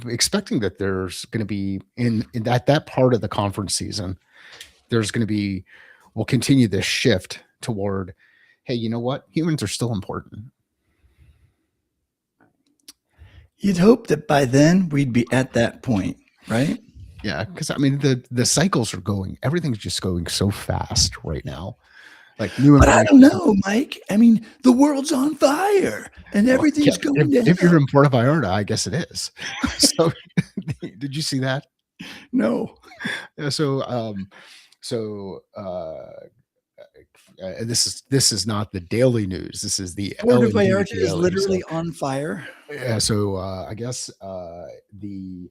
expecting that there's going to be in that part of the conference season, there's going to be, we'll continue this shift toward, hey, you know what? Humans are still important. You'd hope that by then we'd be at that point, right? Yeah, because I mean the cycles are going, everything's just going so fast right now. Like new But I information. don't know, Mike. I mean, the world's on fire and everything's going down. If you're in Puerto Vallarta, I guess it is. So did you see that? No. Yeah, this is not the daily news. This is the Puerto L&D Vallarta is daily, literally on fire. Yeah, so I guess the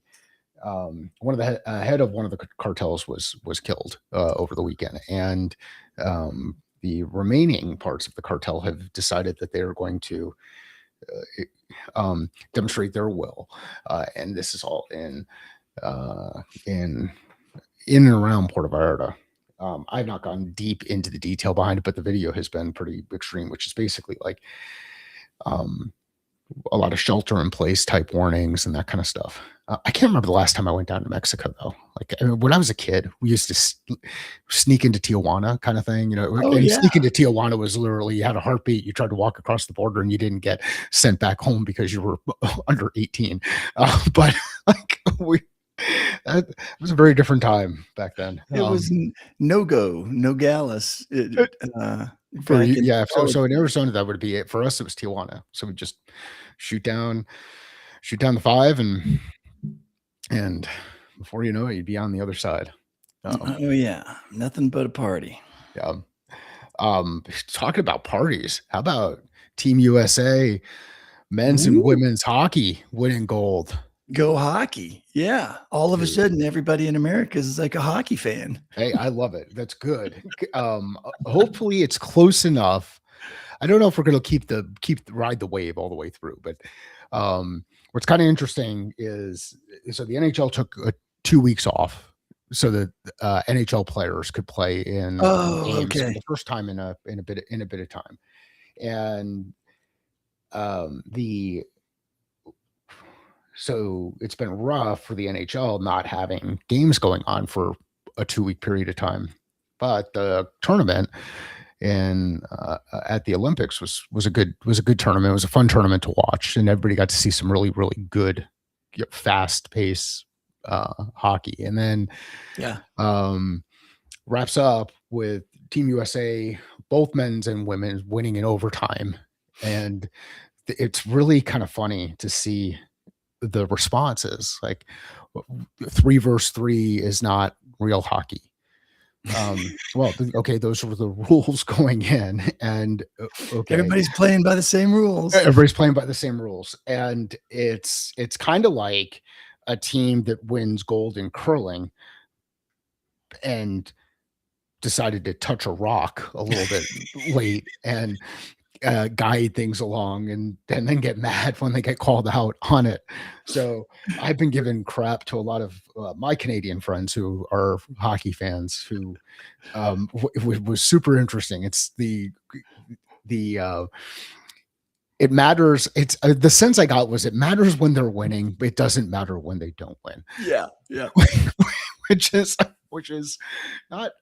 one of the head of one of the cartels was killed over the weekend, and the remaining parts of the cartel have decided that they are going to demonstrate their will, and this is all in and around Puerto Vallarta. I've not gone deep into the detail behind it, but the video has been pretty extreme, which is basically like a lot of shelter in place type warnings and that kind of stuff. I can't remember the last time I went down to Mexico though. Like when I was a kid, we used to sneak into Tijuana kind of thing, you know, sneak into Tijuana was literally, you had a heartbeat. You tried to walk across the border and you didn't get sent back home because you were under 18. But like that was a very different time back then. It was no Nogales. So in Arizona, that would be it. For us, it was Tijuana. So we just shoot down the 5 and before you know it, you'd be on the other side. Oh yeah, nothing but a party. Yeah. Talking about parties, how about Team USA men's and women's hockey winning gold? Go hockey. Yeah. All of a sudden, everybody in America is like a hockey fan. Hey, I love it. That's good. Hopefully it's close enough. I don't know if we're going to ride the wave all the way through, but what's kind of interesting is, so the NHL took 2 weeks off so that NHL players could play in games for the first time in a bit of time. And so it's been rough for the NHL not having games going on for a 2-week period of time, but the tournament at the Olympics was a good tournament. It was a fun tournament to watch, and everybody got to see some really, really good, fast pace hockey. And then wraps up with Team USA, both men's and women's, winning in overtime. And it's really kind of funny to see the responses. Like 3 versus 3 is not real hockey. Well, okay, those were the rules going in, and everybody's playing by the same rules. And it's kind of like a team that wins gold in curling and decided to touch a rock a little bit late and guide things along and then get mad when they get called out on it. So I've been giving crap to a lot of my Canadian friends who are hockey fans who was super interesting. It's it matters. It's the sense I got was it matters when they're winning, but it doesn't matter when they don't win. Yeah. which is not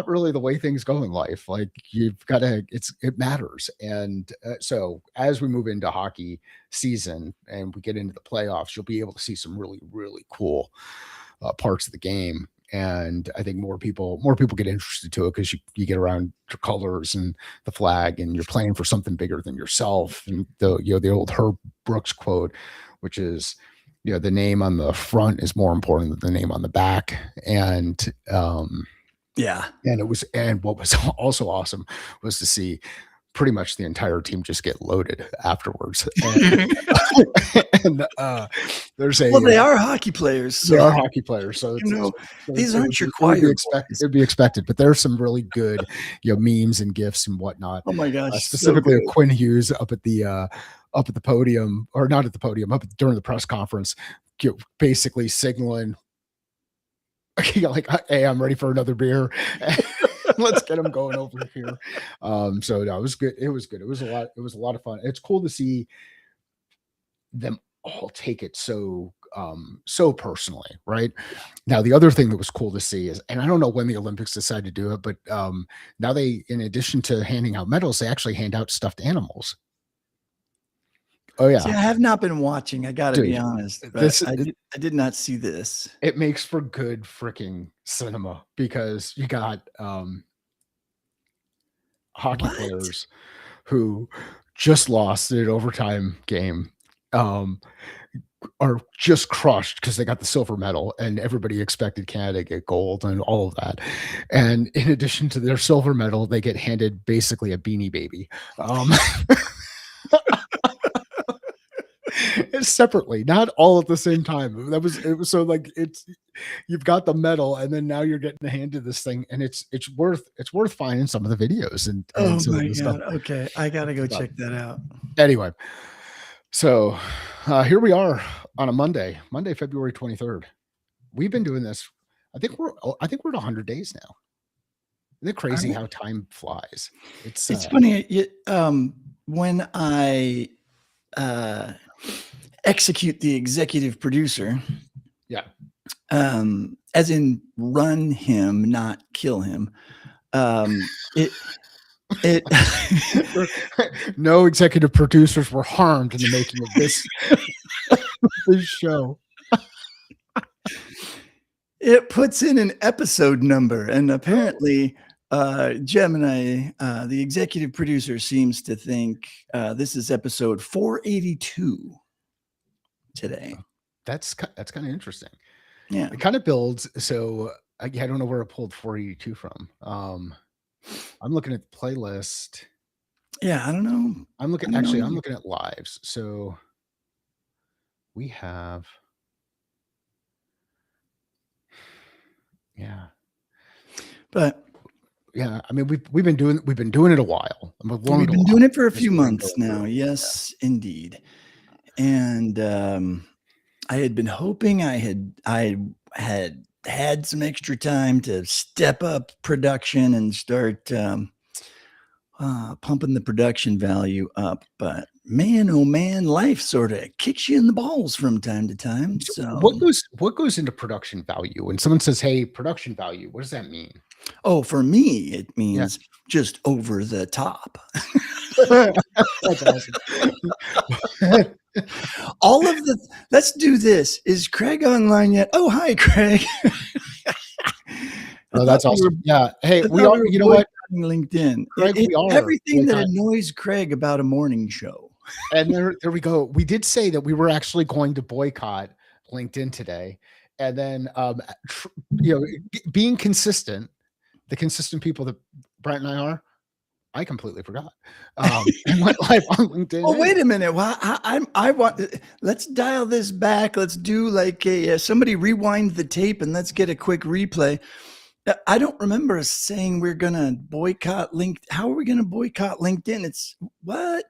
really the way things go in life. Like you've got to, it matters. And so as we move into hockey season and we get into the playoffs, you'll be able to see some really, really cool parts of the game. And I think more people get interested to it because you get around the colors and the flag, and you're playing for something bigger than yourself. And the old Herb Brooks quote, which is, the name on the front is more important than the name on the back. And and what was also awesome was to see pretty much the entire team just get loaded afterwards. And they are hockey players. So, they are hockey players. So these aren't your choir. It'd be expected, but there's some really good, memes and gifs and whatnot. Oh my gosh! Specifically, Quinn Hughes up at the podium, or not at the podium, during the press conference, basically signaling, like, "Hey, I'm ready for another beer." Let's get them going over here. So no, it was good. It was good. It was a lot of fun. It's cool to see them all take it so personally, right? Now, the other thing that was cool to see is, and I don't know when the Olympics decided to do it, but now they, in addition to handing out medals, they actually hand out stuffed animals. Oh See, yeah, I have not been watching, I gotta be dude, honest, but this I did not see this. it makes for good freaking cinema because you got hockey What? players who just lost an overtime game. Um, are just crushed because they got the silver medal and everybody expected Canada to get gold and all of that. And in addition to their silver medal, they get handed basically a Beanie Baby. Um, separately, not all at the same time. It was so like it's you've got the medal and then now you're getting handed this thing and it's worth finding some of the videos and Oh some of my the stuff. god, okay, I gotta go But check that out. anyway, so here we are on a Monday, February 23rd. We've been doing this. I think we're at 100 days now. Isn't it crazy how time flies? It's funny, when I, execute the executive producer, Yeah. as in run him, not kill him, it No executive producers were harmed in the making of this this show. it puts in an episode number, and apparently, Gemini, the executive producer, seems to think this is episode 482 today. That's kind of interesting. Yeah. It kind of builds. So I don't know where I pulled 482 from. I'm looking at the playlist. Yeah, I don't know. I'm looking I don't know actually. I'm either. looking at lives. So we have. Yeah. But Yeah, I mean we've been doing it a while, and we've learned we've a been lot doing it for a as few we've been months going now. through. Yes, indeed. And I had been hoping I had some extra time to step up production and start pumping the production value up. But man, oh man, life sort of kicks you in the balls from time to time. So So, what goes into production value? When someone says, "Hey, production value," what does that mean? oh, for me, it Yeah. means just over the top. That's awesome. All of the let's do this. Is Craig online yet? Oh, hi, Craig. Oh, that's awesome. Yeah. Hey, I we thought are we were you know what, boycotting LinkedIn. Craig, It's we are everything that boycott. annoys Craig about a morning show. And there we go. We did say that we were actually going to boycott LinkedIn today. And then you know, being consistent, the consistent people that Brent and I are, I completely forgot. And went live on LinkedIn. Oh, wait Anyway. a minute. Well, I want. Let's dial this back. Let's do like a somebody rewind the tape and let's get a quick replay. I don't remember us saying we're gonna boycott LinkedIn. How are we gonna boycott LinkedIn? It's what?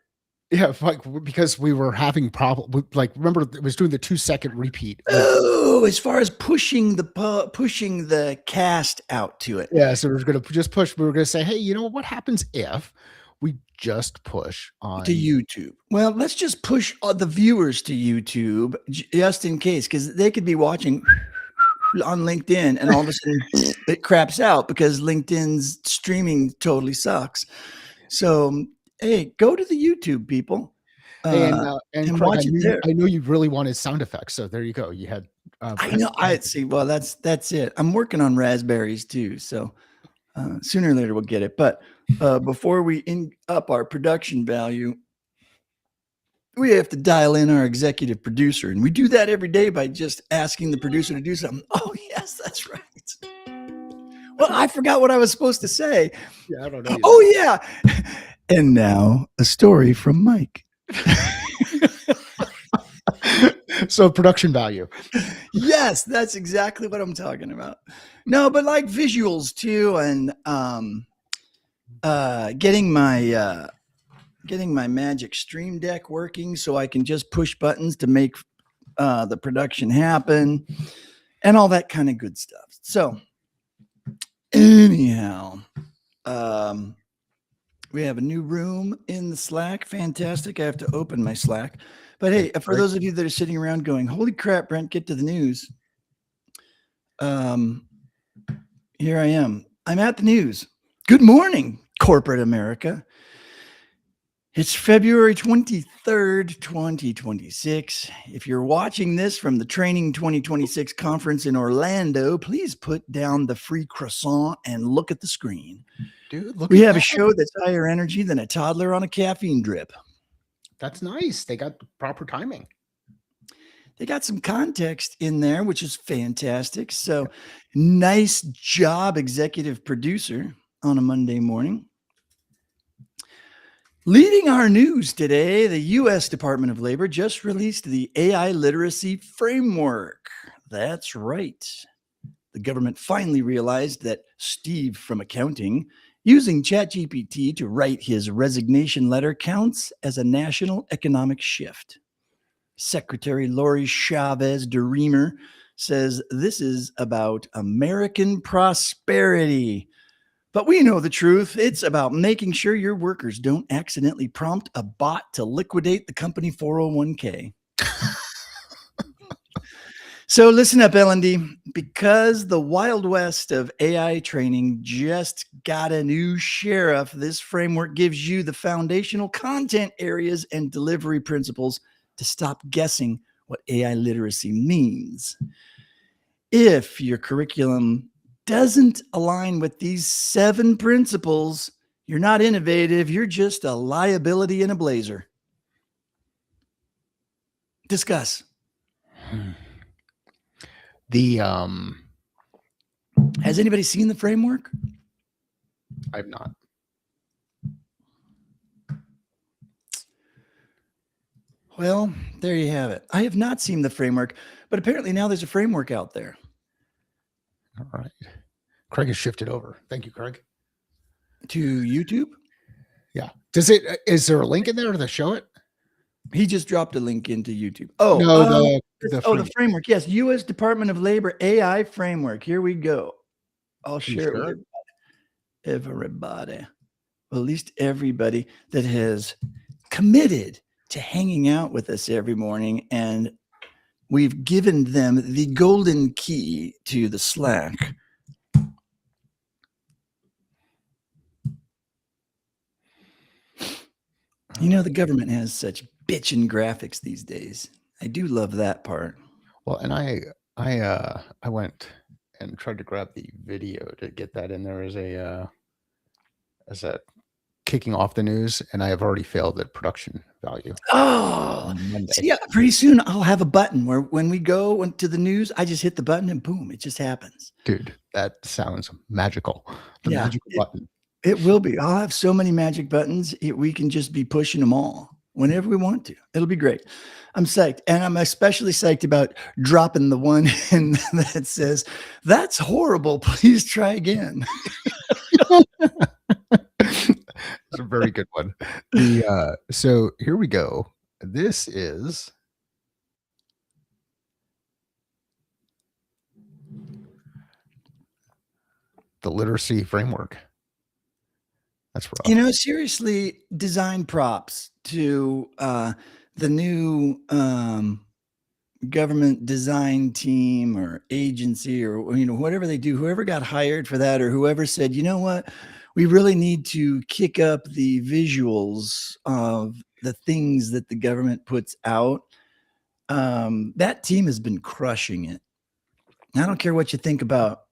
Yeah, like because we were having problem. Like remember, it was doing the 2-second repeat. Oh, as far as pushing the cast out to it. Yeah, so we're gonna just push. We were gonna say, hey, you know what happens if we just push on To YouTube. Well, let's just push the viewers to YouTube just in case, because they could be watching on LinkedIn and all of a sudden it craps out because LinkedIn's streaming totally sucks. So, hey, go to the YouTube, people, and and Craig, watch it there. I know you really wanted sound effects, so there you go. You had I know. I see. Well, that's it. I'm working on raspberries too, so sooner or later we'll get it. But before we up our production value, we have to dial in our executive producer, and we do that every day by just asking the producer to do something. Oh yes, that's right. Well, I forgot what I was supposed to say. Yeah, I don't know. Oh yeah. And now a story from Mike. So production value. Yes, that's exactly what I'm talking about. No, but like visuals too, and getting my Magic Stream Deck working so I can just push buttons to make the production happen and all that kind of good stuff. So anyhow, we have a new room in the Slack. Fantastic. I have to open my Slack. But hey, Thank you, for Greg. those of you that are sitting around going, holy crap, Brent, get to the news. Here I am. I'm at the news. Good morning, corporate America. It's February 23rd, 2026. If you're watching this from the Training 2026 conference in Orlando, please put down the free croissant and look at the screen. Dude, look We at have a that. show that's higher energy than a toddler on a caffeine drip. That's nice. They got the proper timing. They got some context in there, which is fantastic. So nice job, executive producer, on a Monday morning. Leading our news today, the U.S. Department of Labor just released the AI literacy framework. That's right. The government finally realized that Steve from accounting using ChatGPT to write his resignation letter counts as a national economic shift. Secretary Lori Chavez DeReamer says this is about American prosperity. But we know the truth. It's about making sure your workers don't accidentally prompt a bot to liquidate the company 401k. So listen up, L&D, because the Wild West of AI training just got a new sheriff. This framework gives you the foundational content areas and delivery principles to stop guessing what AI literacy means. If your curriculum doesn't align with these 7 principles, you're not innovative. You're just a liability in a blazer. Discuss. Has anybody seen the framework? I've not. Well, there you have it. I have not seen the framework, but apparently now there's a framework out there. All right. Craig has shifted over. Thank you, Craig. To YouTube? Yeah. Is there a link in there to show it? He just dropped a link into YouTube. No, The framework. Yes, U.S. Department of Labor AI framework. Here we go. I'll share it with everybody. Well, at least everybody that has committed to hanging out with us every morning, and we've given them the golden key to the Slack. You know, the government has such bitchin' graphics these days. I do love that part. Well, and I went and tried to grab the video to get that in there as a kicking off the news, and I have already failed at production value. Oh, see, pretty soon I'll have a button where when we go to the news, I just hit the button and boom, it just happens. Dude, that sounds magical. The magical button. It will be. I'll have so many magic buttons. We can just be pushing them all whenever we want to. It'll be great. I'm psyched. And I'm especially psyched about dropping the one that says, "That's horrible. Please try again." It's a very good one. So here we go. This is the literacy framework. That's rough. You know, seriously, design props to the new government design team or agency or whatever they do, whoever got hired for that or whoever said, you know what, we really need to kick up the visuals of the things that the government puts out. That team has been crushing it. I don't care what you think about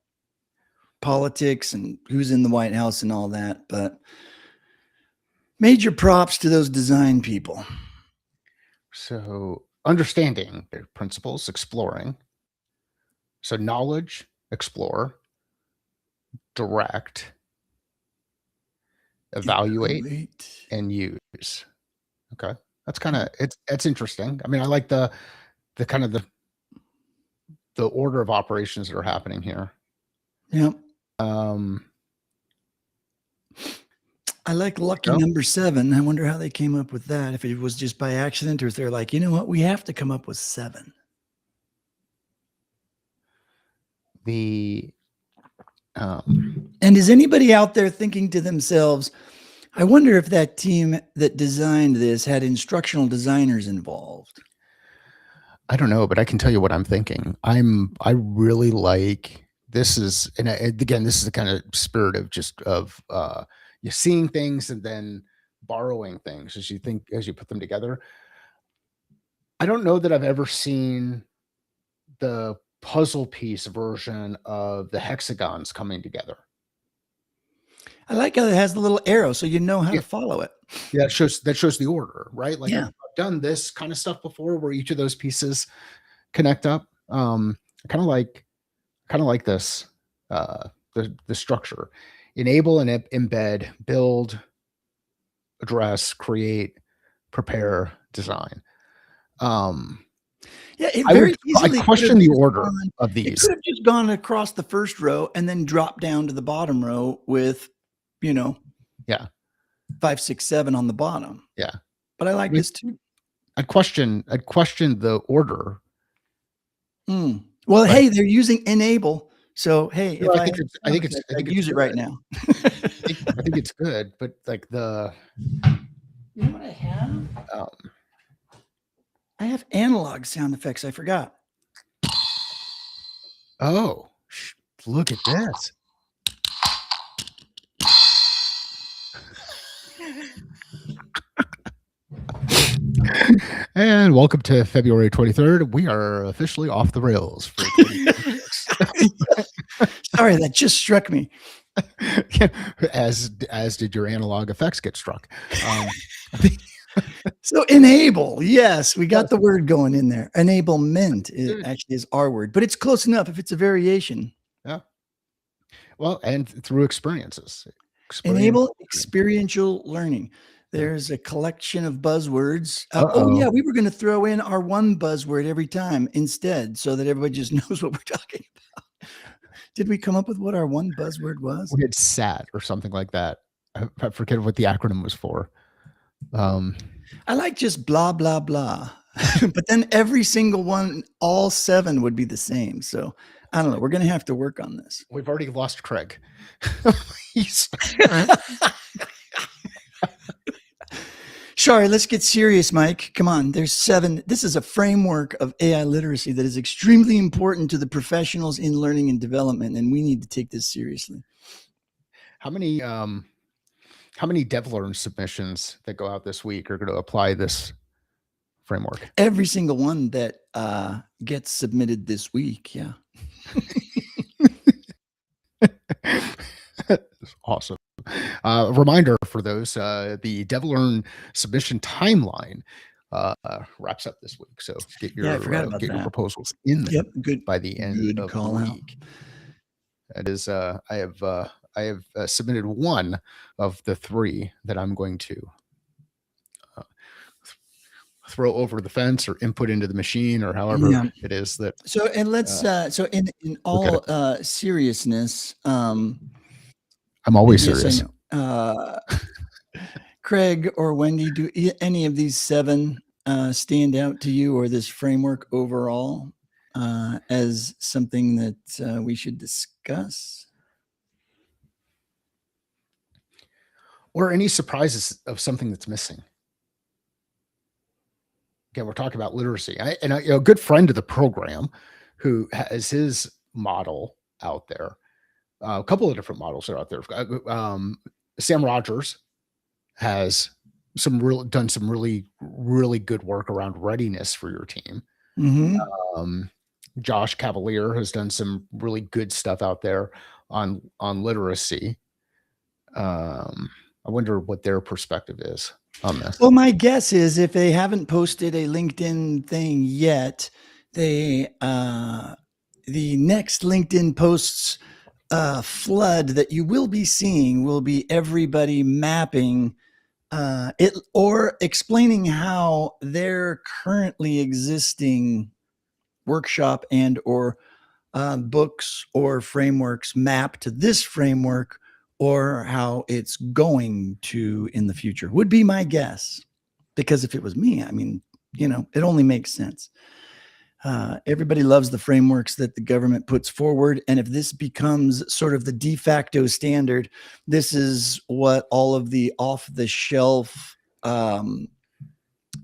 politics and who's in the White House and all that, but major props to those design people. So understanding their principles, exploring. So knowledge, explore, direct, evaluate, and use. Okay. That's kind of it's interesting. I mean, I like the kind of the order of operations that are happening here. Yeah. I like lucky number 7. I wonder how they came up with that. If it was just by accident or if they're like, you know what, we have to come up with 7. And is anybody anybody out there thinking to themselves, I wonder if that team that designed this had instructional designers involved. I don't know, but I can tell you what I'm thinking. I really like this is, and again, this is the kind of spirit of just of you seeing things and then borrowing things as you put them together. I don't know that I've ever seen the puzzle piece version of the hexagons coming together. I like how it has the little arrow so you know how Yeah, to follow it. yeah, that shows the order, right? Like Yeah. I've done this kind of stuff before where each of those pieces connect up. I kind of like this the structure. Enable and embed, build, address, create, prepare, design. Um, Yeah, it I would very easily could have question the just order gone of it these. could have just gone across the first row and then dropped down to the bottom row with, you know, Yeah, 5, 6, 7 on the bottom. yeah. But I like this too. I'd question the order. Well, But hey, they're using enable. So, hey, no, if I had a sound effect, I think I'd it's use it right good. now. I think it's good, but like the You know what I have? um, I have analog sound effects. I forgot. oh, look at this. And welcome to February 23rd. We are officially off the rails for 2026. Sorry, that just struck me. as did your analog effects get struck. So enable, yes, we got Yes. the word going in there. Enablement Good. actually is our word, but it's close enough if it's a variation. Yeah. Well, and through experiences. Enable Experiential learning. experiential learning. There's a collection of buzzwords. Oh Uh-oh. yeah, we were going to throw in our one buzzword every time instead, so that everybody just knows what we're talking about. Did we come up with what our one buzzword was? We had SAT or something like that. I forget what the acronym was for. I like just blah blah blah, but then every single one, all 7 would be the same. So I don't know. We're going to have to work on this. We've already lost Craig. He's Sorry, let's get serious, Mike. Come on. There's 7. This is a framework of AI literacy that is extremely important to the professionals in learning and development, and we need to take this seriously. how many DevLearn submissions that go out this week are going to apply this framework? Every single one that gets submitted this week. Yeah. Awesome. Reminder for those, the DevLearn submission timeline wraps up this week. So get your I forgot about get your that. proposals in there Yep. Good. by the end Good of call the out. week. That is, I have submitted one of the 3 that I'm going to throw over the fence or input into the machine or however Yeah. it is that. So, and let's, so in all seriousness, I'm always yes, serious. I know. Craig or Wendy, do any of these 7 stand out to you, or this framework overall as something that we should discuss? Or any surprises of something that's missing? Again, we're talking about literacy. A good friend of the program who has his model out there. A couple of different models are out there. Sam Rogers has done some really good work around readiness for your team. Mm-hmm. Josh Cavalier has done some really good stuff out there on literacy. I wonder what their perspective is on this. Well, my guess is if they haven't posted a LinkedIn thing yet, they the next LinkedIn posts flood that you will be seeing will be everybody mapping it or explaining how their currently existing workshop and or books or frameworks map to this framework, or how it's going to in the future would be my guess. Because if it was me, I mean, it only makes sense. Everybody loves the frameworks that the government puts forward. And if this becomes sort of the de facto standard, this is what all of the off the shelf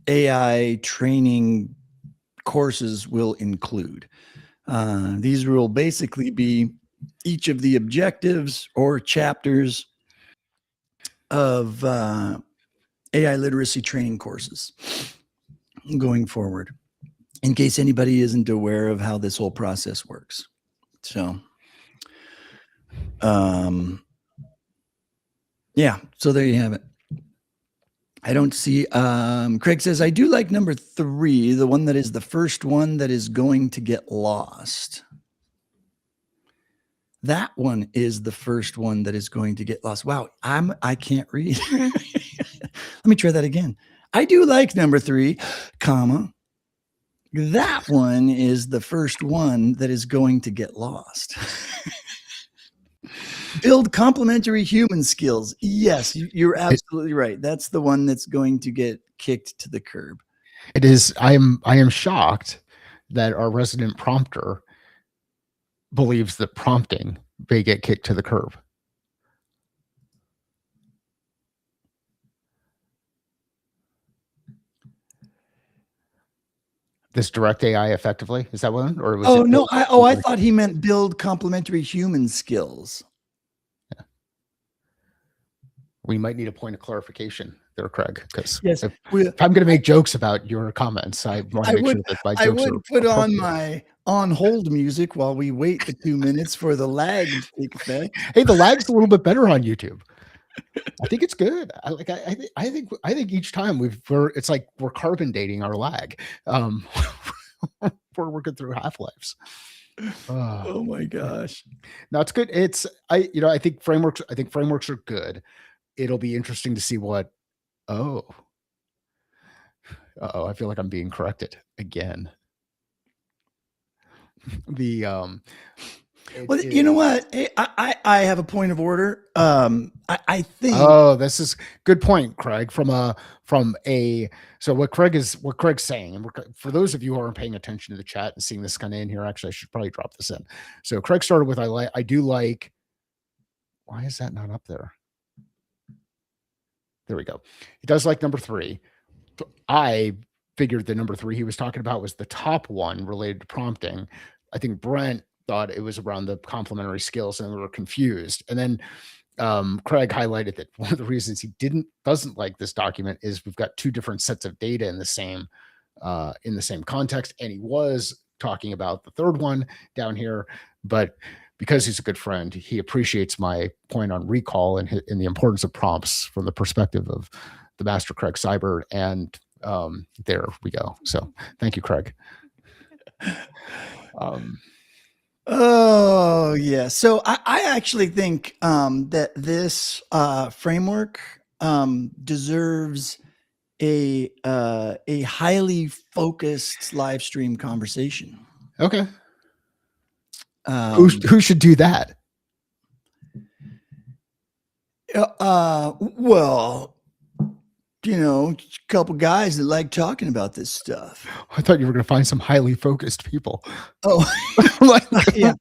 AI training courses will include. These will basically be each of the objectives or chapters of AI literacy training courses going forward, in case anybody isn't aware of how this whole process works. So, yeah, so there you have it. I don't see, Craig says, I do like number 3, the one that is the first one that is going to get lost. That one is the first one that is going to get lost. Wow, I can't read. Let me try that again. I do like number 3, comma. That one is the first one that is going to get lost. Build complementary human skills. Yes, you're absolutely right. That's the one that's going to get kicked to the curb. It is. I am shocked that our resident prompter believes that prompting may get kicked to the curb. This direct AI effectively, is that one, or was it? No, I thought he meant build complementary human skills. Yeah. We might need a point of clarification there, Craig, because yes, if I'm going to make jokes about your comments, I want to make sure that my jokes are put on my on hold music while we wait the 2 minutes for the lag to take effect. Hey, the lag's a little bit better on YouTube. I think it's good. I think each time it's like we're carbon dating our lag. We're working through half-lives. Oh my gosh. No, it's good. I think frameworks are good. It'll be interesting to see what I feel like I'm being corrected again. Well, you know what? I have a point of order. I think. Oh, this is good point, Craig. So what Craig's saying, and for those of you who aren't paying attention to the chat and seeing this kind of in here, actually, I should probably drop this in. So Craig started with I do like. Why is that not up there? There we go. He does like number 3. I figured the number 3 he was talking about was the top one related to prompting. I think Brent thought it was around the complementary skills, and we were confused. And then Craig highlighted that one of the reasons he doesn't like this document is we've got 2 different sets of data in the same context, and he was talking about the third one down here, but because he's a good friend, he appreciates my point on recall and the importance of prompts from the perspective of the master Craig Cyber, and there we go. So thank you, Craig. Oh yeah. So I actually think that this framework deserves a highly focused live stream conversation. Okay. Who should do that? Well, a couple guys that like talking about this stuff. I thought you were going to find some highly focused people. Oh, yeah.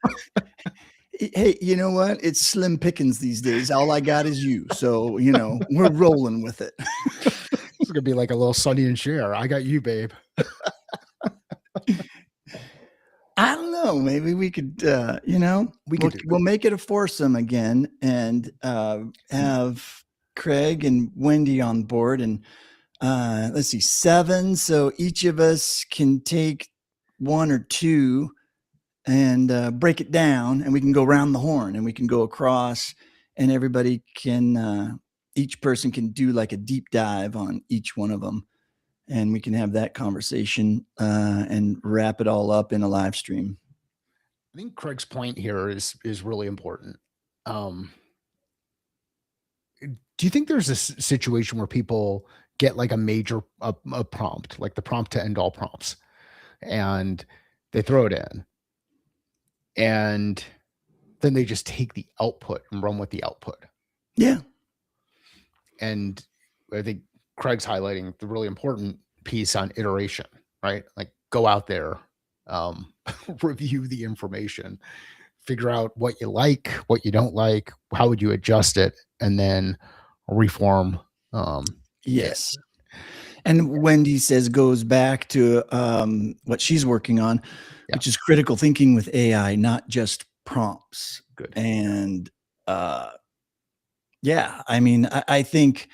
Hey, you know what? It's slim pickings these days. All I got is you. So, we're rolling with it. It's going to be like a little Sonny and Cher. I got you, babe. I don't know. Maybe we could, we'll make it a foursome again and have Craig and Wendy on board, and let's see, 7. So each of us can take 1 or 2 and break it down, and we can go around the horn, and we can go across, and everybody can, each person can do like a deep dive on each one of them. And we can have that conversation and wrap it all up in a live stream. I think Craig's point here is really important. Do you think there's a situation where people get like a major a prompt, like the prompt to end all prompts, and they throw it in, and then they just take the output and run with the output? Yeah. And I think Craig's highlighting the really important piece on iteration, right? Like go out there um, review the information, figure out what you like, what you don't like, how would you adjust it, and then reform. It. Yes. And Wendy says goes back to what she's working on, Yeah, which is critical thinking with AI, not just prompts. good. And yeah, I mean, I think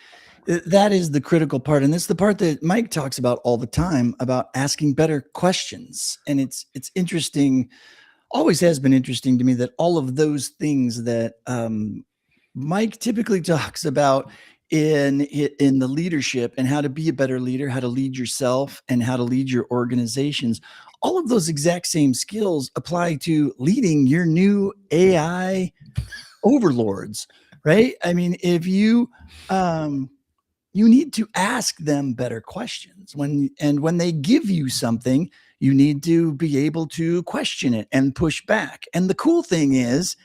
that is the critical part, and it's the part that Mike talks about all the time about asking better questions. And it's interesting, always has been interesting to me that all of those things that Mike typically talks about in the leadership and how to be a better leader, how to lead yourself, and how to lead your organizations. All of those exact same skills apply to leading your new AI overlords, right? I mean, if you need to ask them better questions when they give you something, you need to be able to question it and push back. And the cool thing is,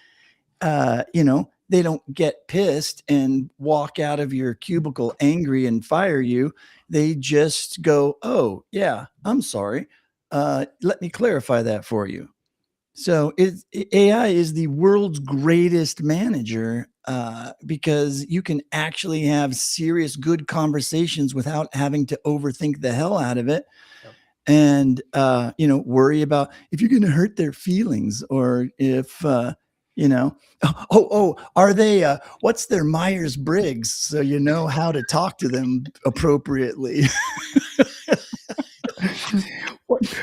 they don't get pissed and walk out of your cubicle angry and fire you. They just go, "Oh, yeah, I'm sorry. Let me clarify that for you." So AI is the world's greatest manager because you can actually have serious, good conversations without having to overthink the hell out of it, Yep. and worry about if you're going to hurt their feelings, or if are they what's their Myers-Briggs, so you know how to talk to them appropriately.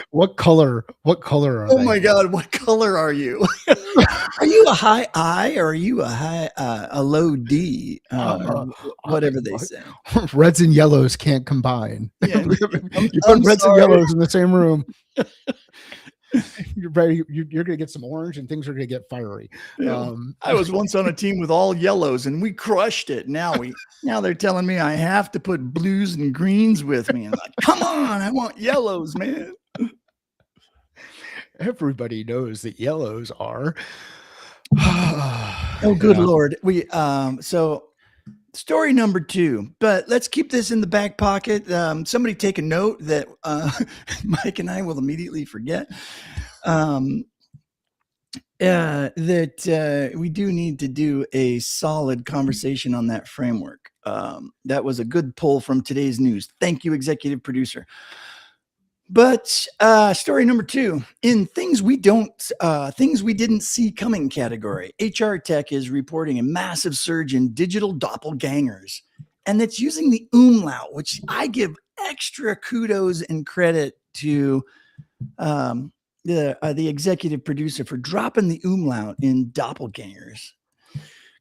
What color? What color are Oh they? my God, what color are you? Are you a high I, or are you a low D? Uh, Whatever they say. Reds and yellows can't combine. Yeah, You put I'm reds and sorry. yellows in the same room, you're ready. You're going to get some orange, and things are going to get fiery. I was once on a team with all yellows, and we crushed it. Now they're telling me I have to put blues and greens with me. I'm like, come on, I want yellows, man. Everybody knows that yellows are. Oh, good Lord. So story number 2, but let's keep this in the back pocket. Somebody take a note that Mike and I will immediately forget. That we do need to do a solid conversation on that framework. That was a good pull from today's news. Thank you, executive producer. But story number 2, in things we didn't see coming category, HR Tech is reporting a massive surge in digital doppelgangers, and it's using the umlaut, which I give extra kudos and credit to the executive producer for dropping the umlaut in doppelgangers.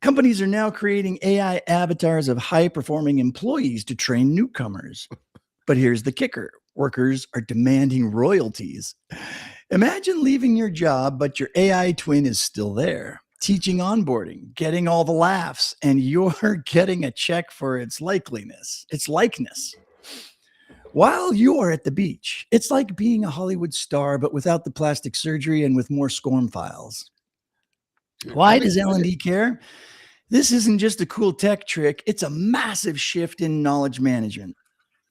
Companies are now creating AI avatars of high-performing employees to train newcomers. But here's the kicker: workers are demanding royalties. Imagine leaving your job, but your AI twin is still there, teaching onboarding, getting all the laughs, and you're getting a check for its likeness. While you're at the beach. It's like being a Hollywood star, but without the plastic surgery and with more SCORM files. Why does L&D care? This isn't just a cool tech trick. It's a massive shift in knowledge management.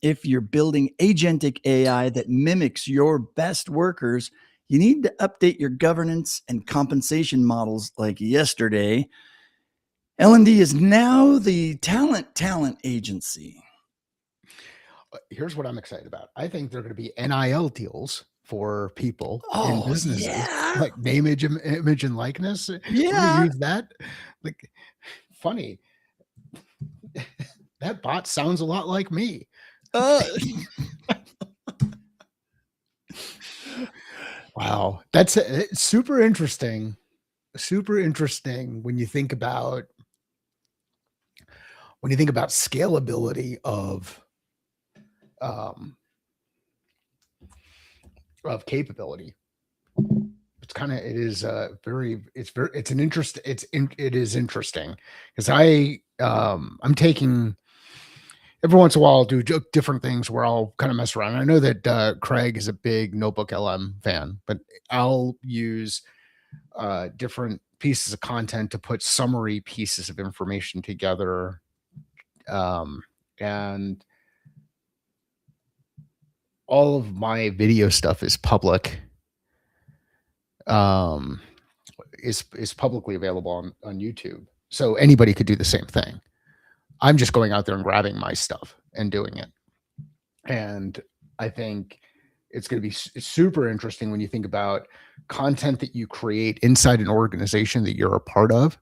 If you're building agentic AI that mimics your best workers, you need to update your governance and compensation models like yesterday. L&D is now the talent agency. Here's what I'm excited about. I think there are going to be NIL deals for people in Oh, businesses, yeah. like name, image, and likeness. We're going Yeah. to use that. Like, funny. That bot sounds a lot like me. Wow, that's super interesting. Super interesting when you think about scalability um, of capability. It's kind of, it is it's an interest. It is interesting because I'm taking, every once in a while I'll do different things where I'll kind of mess around. I know that Craig is a big Notebook LM fan, but I'll use different pieces of content to put summary pieces of information together. And all of my video stuff is public. um, is publicly available on YouTube. So anybody could do the same thing. I'm just going out there and grabbing my stuff and doing it. And I think it's going to be super interesting when you think about content that you create inside an organization that you're a part of,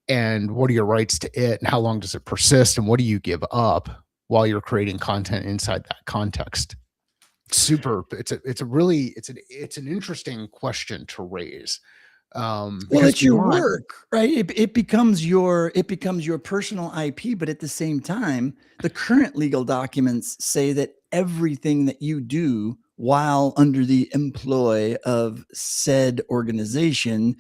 and what are your rights to it, and how long does it persist, and what do you give up while you're creating content inside that context. Super. It's an interesting question to raise. Well, Because it's your work, right? It becomes your personal IP, but at the same time, the current legal documents say that everything that you do while under the employ of said organization,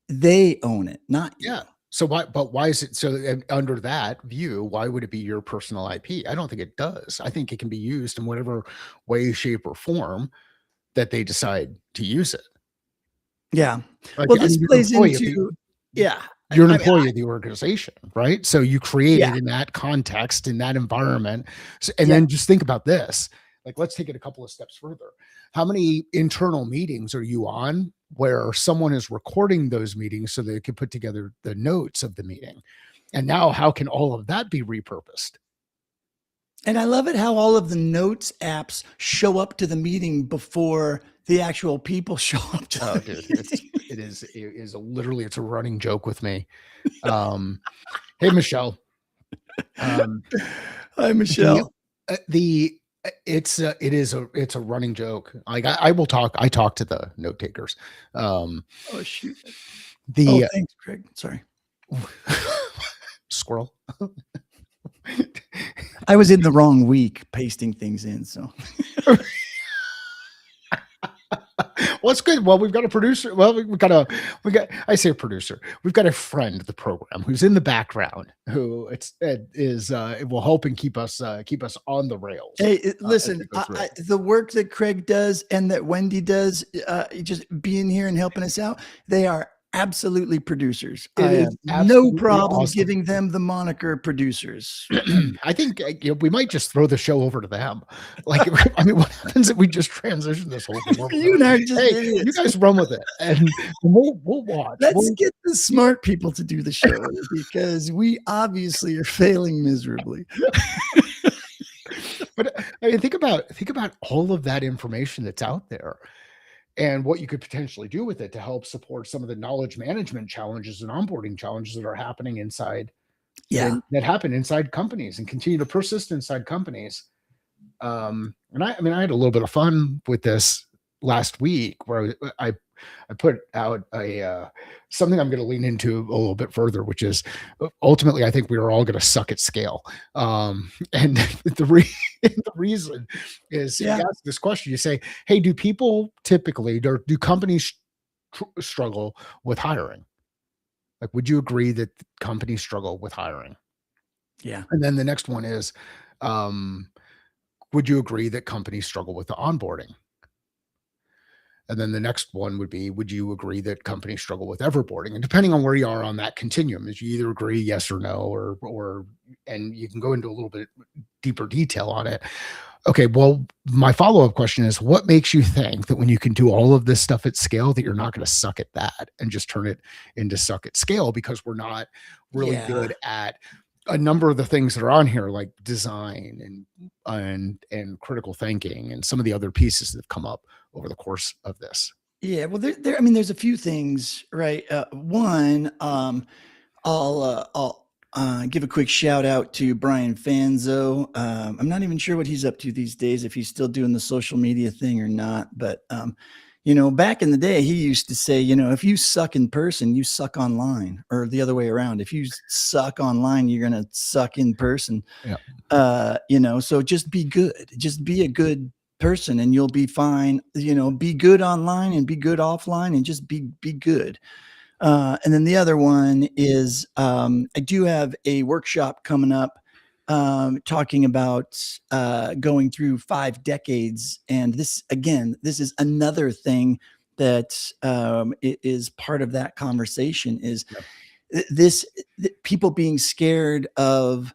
they own it, not you. yeah. So why is it so under that view, why would it be your personal IP? I don't think it does. I think it can be used in whatever way, shape, or form that they decide to use it. Yeah. Like, Well, I this mean, plays into, yeah. you're an I mean, employee of the organization, right? So you create yeah, it in that context, in that environment. And yeah. then just think about this. Like, let's take it a couple of steps further. How many internal meetings are you on where someone is recording those meetings so they can put together the notes of the meeting? And now, how can all of that be repurposed? And I love it how all of the notes apps show up to the meeting before the actual people show up to Oh, the dude, meeting. it is literally, it's a running joke with me. Um, hey, Michelle. Um, Hi, the Michelle. the it's a running joke. Like, I talk to the note takers. Oh, shoot. Oh, The thanks, Greg. Sorry. squirrel. I was in the wrong week pasting things in. So, Well, it's good. Well, we've got a producer. Well, I say a producer. We've got a friend of the program who's in the background who it will help and keep us on the rails. hey, As listen, we go through. the work that Craig does and that Wendy does, just being here and helping us out, they are absolutely producers. It I is have no absolutely problem awesome. giving them the moniker producers. I think we might just throw the show over to them. Like, I mean, what happens if we just transition this whole thing over? You and I are just Hey, you idiots. guys run with it, and we'll watch. Let's get the smart people to do the show because we obviously are failing miserably. But I mean, think about all of that information that's out there, and what you could potentially do with it to help support some of the knowledge management challenges and onboarding challenges that are happening inside Yeah. that happen inside companies and continue to persist inside companies. And I mean, I had a little bit of fun with this last week where I put out a something I'm going to lean into a little bit further, which is ultimately I think we are all going to suck at scale. And the reason is you Yeah. ask this question, you say, "Hey, do people typically do companies struggle with hiring? Like, would you agree that companies struggle with hiring?" Yeah. And then the next one is, um, would you agree that companies struggle with the onboarding? And then the next one would be, would you agree that companies struggle with everboarding? And depending on where you are on that continuum, is you either agree yes or no, and you can go into a little bit deeper detail on it. Okay, well, my follow-up question is, what makes you think that when you can do all of this stuff at scale, that you're not going to suck at that and just turn it into suck at scale because we're not really good at a number of the things that are on here, like design and critical thinking and some of the other pieces that have come up over the course of this. Yeah. Well, I mean, there's a few things, right? One, I'll give a quick shout out to Brian Fanzo. I'm not even sure what he's up to these days, if he's still doing the social media thing or not. But back in the day, he used to say, if you suck in person, you suck online, or the other way around. If you suck online, you're gonna suck in person. Yeah. So just be good. Just be a good person, and you'll be fine. Be good online and be good offline, and just be good. And then the other one is I do have a workshop coming up talking about going through 5 decades. And this is another thing that is part of that conversation is Yep. people being scared of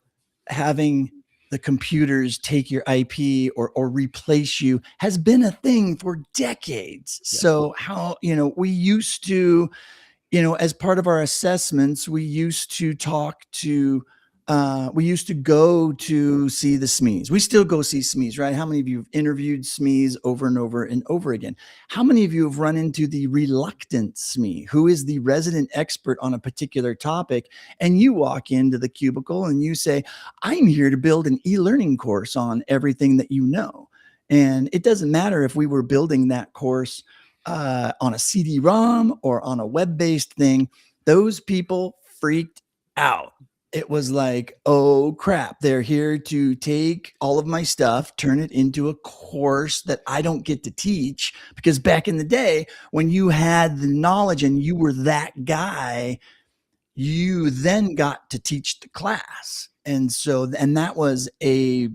having the computers take your IP or replace you has been a thing for decades. Yeah. So how, we used to, as part of our assessments, we used to go to see the SMEs. We still go see SMEs, right? How many of you have interviewed SMEs over and over and over again? How many of you have run into the reluctant SME, who is the resident expert on a particular topic? And you walk into the cubicle and you say, I'm here to build an e-learning course on everything that you know. And it doesn't matter if we were building that course on a CD-ROM or on a web-based thing. Those people freaked out. It was like, oh crap, they're here to take all of my stuff, turn it into a course that I don't get to teach. Because back in the day, when you had the knowledge and you were that guy, you then got to teach the class. And so, and that was a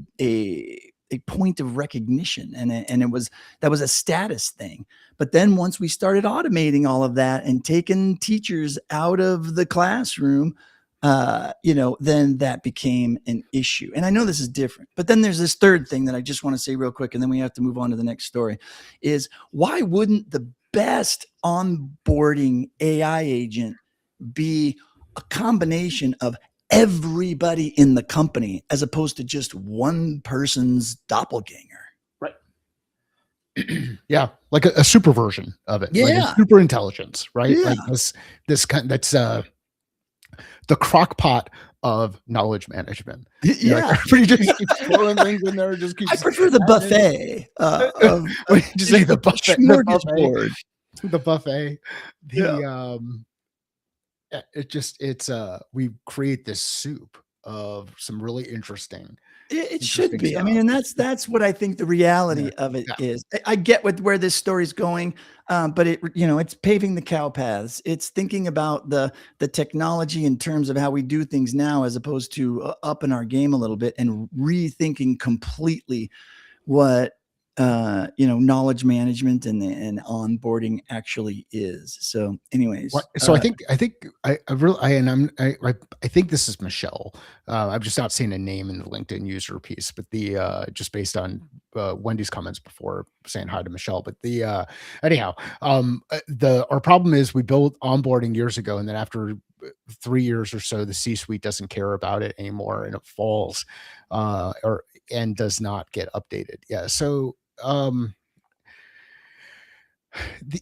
point of recognition, and that was a status thing. But then once we started automating all of that and taking teachers out of the classroom, then that became an issue. And I know this is different, but then there's this third thing that I just want to say real quick, and then we have to move on to the next story, is why wouldn't the best onboarding AI agent be a combination of everybody in the company as opposed to just one person's doppelganger? Right. Yeah, like a super version of it. Like a super intelligence, right? Yeah. Like this kind that's the crock pot of knowledge management. Yeah. Like everybody just keeps throwing things in there. Just keeps I prefer the buffet. Just say the buffet. Smorgasbord. The buffet. It's we create this soup of some really interesting. It should be. Stuff. I mean, and that's what I think the reality of it is. I get where this story's going, but it's paving the cow paths. It's thinking about the technology in terms of how we do things now, as opposed to upping our game a little bit and rethinking completely what knowledge management and onboarding actually is. So anyways, so I think I think this is Michelle. I'm just not seeing a name in the LinkedIn user piece, but just based on Wendy's comments before saying hi to Michelle, but anyhow, our problem is we built onboarding years ago, and then after 3 years or so, the C-suite doesn't care about it anymore, and it falls and does not get updated. Yeah. So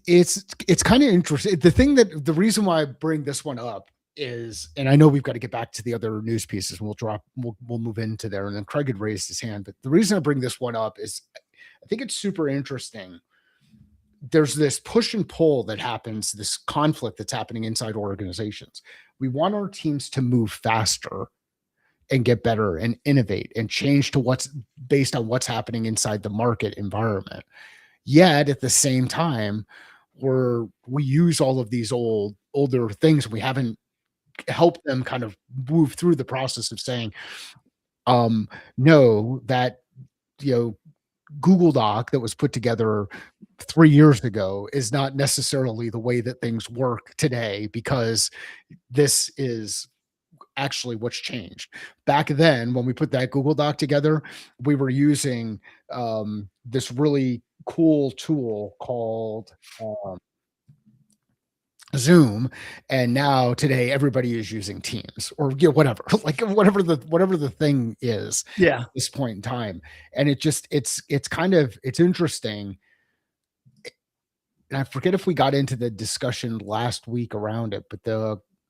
it's kind of interesting. The reason why I bring this one up is, and I know we've got to get back to the other news pieces, and we'll move into there. And then Craig had raised his hand, but the reason I bring this one up is I think it's super interesting. There's this push and pull that happens, this conflict that's happening inside organizations. We want our teams to move faster and get better and innovate and change to what's based on what's happening inside the market environment. Yet at the same time, we use all of these older things. We haven't helped them kind of move through the process of saying, no, that, Google Doc that was put together 3 years ago is not necessarily the way that things work today, because this is actually what's changed. Back then, when we put that Google Doc together, we were using this really cool tool called Zoom, and now today everybody is using Teams or whatever, like whatever the thing is. Yeah. At this point in time, and it's interesting. And I forget if we got into the discussion last week around it, but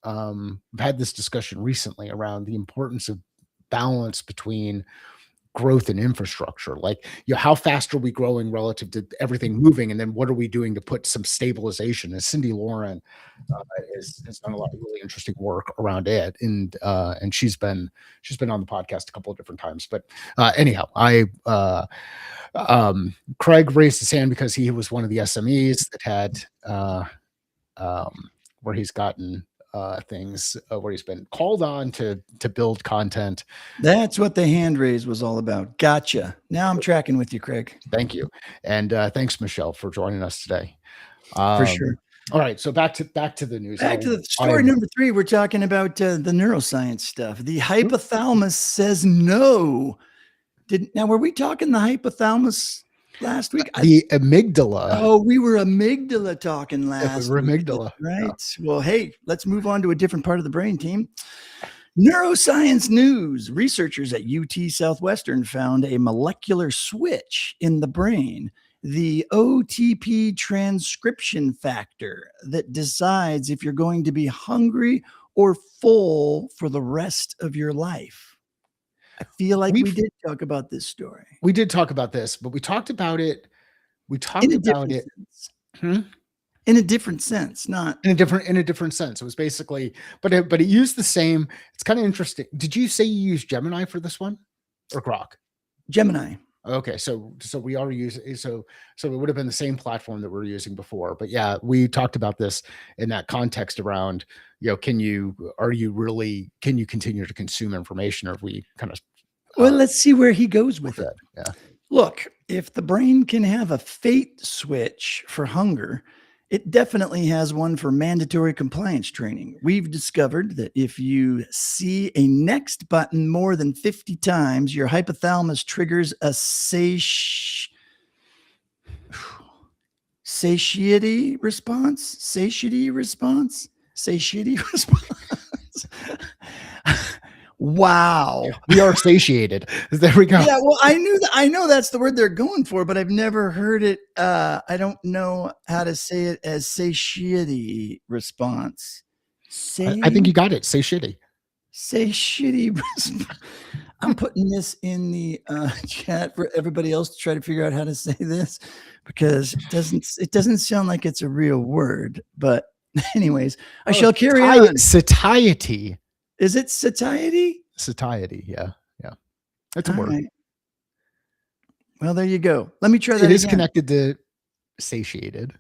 I've had this discussion recently around the importance of balance between growth and infrastructure. Like, how fast are we growing relative to everything moving, and then what are we doing to put some stabilization? And Cindy Lauren has done a lot of really interesting work around it, and she's been on the podcast a couple of different times. But anyhow, Craig raised his hand because he was one of the SMEs that had where he's gotten things where he's been called on to build content. That's what the hand raise was all about. Gotcha. Now I'm tracking with you, Craig. Thank you. And thanks, Michelle, for joining us today. For sure. All right. So back to the news. Back to the story number 3. We're talking about the neuroscience stuff. The hypothalamus says no Now, were we talking the hypothalamus last week? The amygdala. Oh, we were amygdala talking last We were week, amygdala. right? Yeah. Well, hey, let's move on to a different part of the brain, team. Neuroscience news. Researchers at UT Southwestern found a molecular switch in the brain, the OTP transcription factor, that decides if you're going to be hungry or full for the rest of your life. I feel like we did talk about this story. We did talk about this, but we talked about it. We talked in a about different it. sense. In a different sense, not in a different sense. It was basically, but it used the same. It's kind of interesting. Did you say you used Gemini for this one, or Grok? Gemini. Okay, so we already use so it would have been the same platform that we were using before. But yeah, we talked about this in that context around, can you continue to consume information, or if we kind of well, let's see where he goes with it. Yeah. Look, if the brain can have a fate switch for hunger, it definitely has one for mandatory compliance training. We've discovered that if you see a next button more than 50 times, your hypothalamus triggers a satiety response. Wow. We are satiated. There we go. Yeah, well, I know that's the word they're going for, but I've never heard it. I don't know how to say it as satiety response. I think you got it. Satiety. Satiety response. I'm putting this in the chat for everybody else to try to figure out how to say this, because it doesn't sound like it's a real word. But anyways, I shall carry on. Satiety. Is it satiety? Satiety, yeah. That's a word. Right. Well, there you go. Let me try that. It is connected to satiated.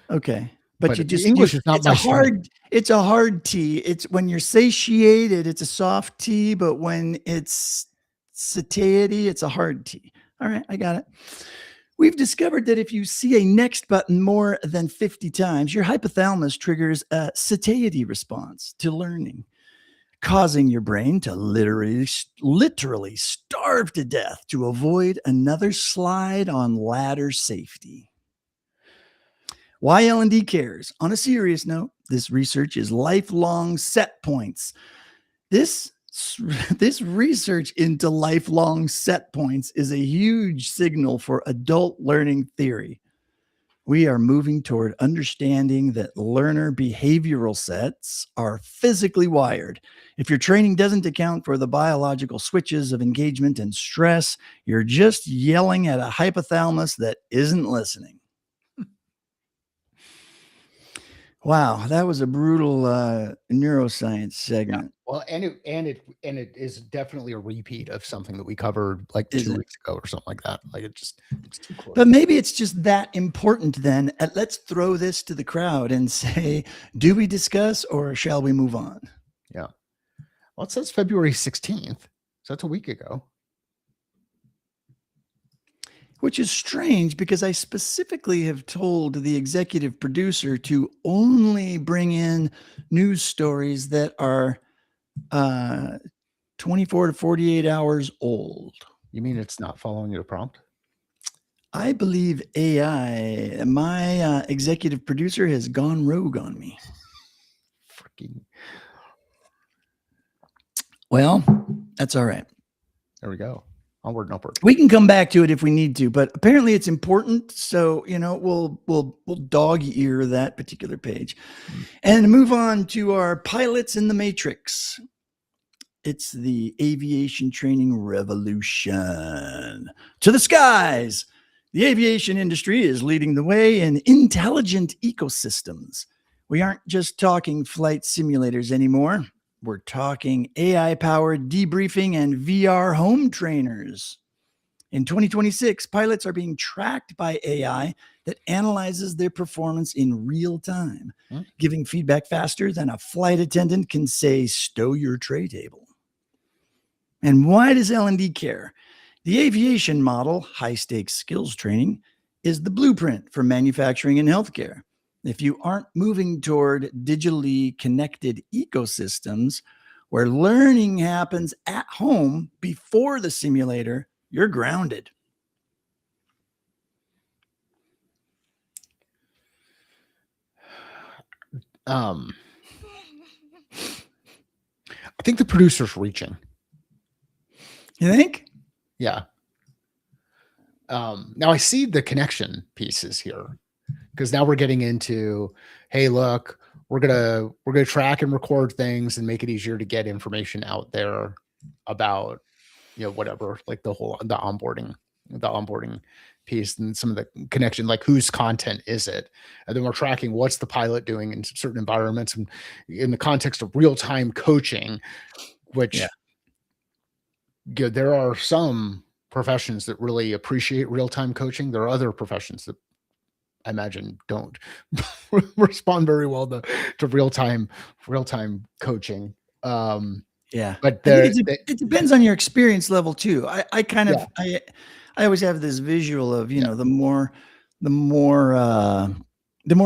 Okay, but English is not my hard. It's a hard T. It's when you're satiated, it's a soft T, but when it's satiety, it's a hard T. All right, I got it. We've discovered that if you see a next button more than 50 times, your hypothalamus triggers a satiety response to learning, causing your brain to literally starve to death to avoid another slide on ladder safety. Why L&D cares? On a serious note, this research is lifelong set points. This research into lifelong set points is a huge signal for adult learning theory. We are moving toward understanding that learner behavioral sets are physically wired. If your training doesn't account for the biological switches of engagement and stress, you're just yelling at a hypothalamus that isn't listening. Wow, that was a brutal neuroscience segment. Yeah. Well, and it is definitely a repeat of something that we covered like 2 weeks ago or something like that. Like it's too close. But maybe it's just that important then. Let's throw this to the crowd and say, do we discuss or shall we move on? Yeah. Well, it says February 16th. So that's a week ago. Which is strange because I specifically have told the executive producer to only bring in news stories that are 24 to 48 hours old. You mean it's not following your prompt? I believe AI, my executive producer, has gone rogue on me. Freaking. Well, that's all right. There we go. Onward and upward. We can come back to it if we need to, but apparently it's important. So, we'll dog ear that particular page and move on to our pilots in the matrix. It's the aviation training revolution. To the skies. The aviation industry is leading the way in intelligent ecosystems. We aren't just talking flight simulators anymore. We're talking AI-powered debriefing and VR home trainers. In 2026, pilots are being tracked by AI that analyzes their performance in real time, giving feedback faster than a flight attendant can say, "Stow your tray table." And why does L&D care? The aviation model, high-stakes skills training, is the blueprint for manufacturing and healthcare. If you aren't moving toward digitally connected ecosystems where learning happens at home before the simulator, you're grounded. I think the producer's reaching. You think? Yeah. Now I see the connection pieces here, because now we're getting into, hey, look, we're gonna track and record things and make it easier to get information out there about, whatever, like the onboarding piece, and some of the connection, like whose content is it, and then we're tracking what's the pilot doing in certain environments, and in the context of real-time coaching, Yeah. which, there are some professions that really appreciate real-time coaching. There are other professions that I imagine don't respond very well to real-time coaching. Yeah. But I think it depends on your experience level too. I kind yeah, of, I always have this visual of, yeah. the more, the more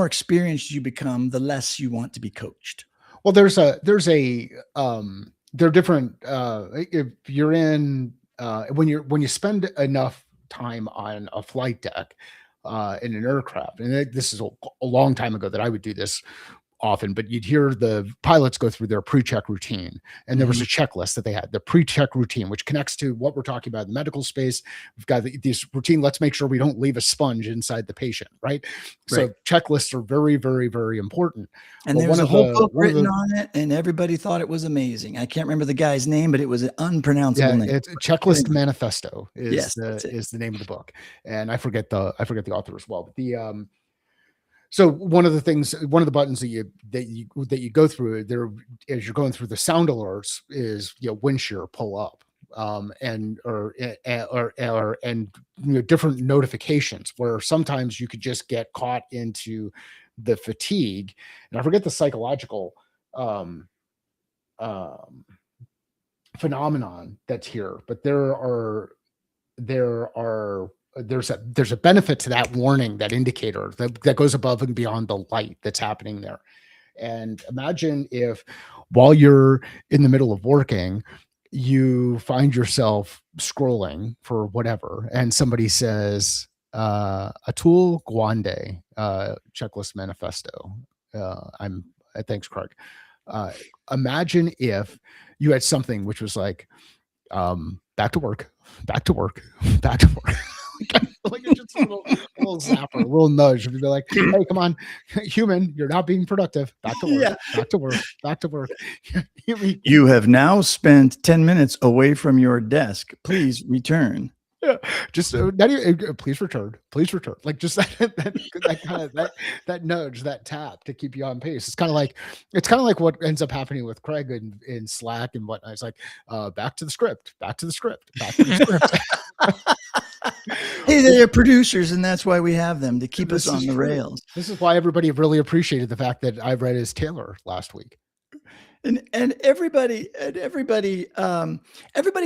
experienced you become, the less you want to be coached. Well, there are different, if you're in, when you spend enough time on a flight deck, in an aircraft, and this is a long time ago that I would do this often, but you'd hear the pilots go through their pre-check routine, and there was Mhm. a checklist that they had, the pre-check routine, which connects to what we're talking about in the medical space. We've got this routine. Let's make sure we don't leave a sponge inside the patient, right? Right. So checklists are very, very, very important. And Well, there was a whole book written on it, and everybody thought it was amazing. I can't remember the guy's name, but it was an unpronounceable yeah, name. it's Checklist Manifesto Yes, that's it. is the name of the book, and I forget the author as well. But so one of the buttons that you go through there as you're going through the sound alerts is, wind shear pull up, and different notifications, where sometimes you could just get caught into the fatigue, and I forget the psychological um, um, phenomenon that's here, but there's a benefit to that warning, that indicator that goes above and beyond the light that's happening there. And imagine if, while you're in the middle of working, you find yourself scrolling for whatever, and somebody says, Atul Gawande, checklist manifesto. Thanks, Craig. Uh, Imagine if you had something which was like, back to work, back to work, back to work. Like it's just a little zapper, a little nudge. And be like, hey, come on, human, you're not being productive. Back to work, Yeah. back to work, back to work. You have now spent 10 minutes away from your desk. Please return. Yeah, just not even, please return, please return. Like just that kind of that nudge, that tap to keep you on pace. It's kind of like what ends up happening with Craig in Slack and whatnot. It's like, back to the script, back to the script, back to the script. Hey, they're producers, and that's why we have them, to keep us This on is the true. rails. This is why everybody really appreciated the fact that I read his Taylor last week. And everybody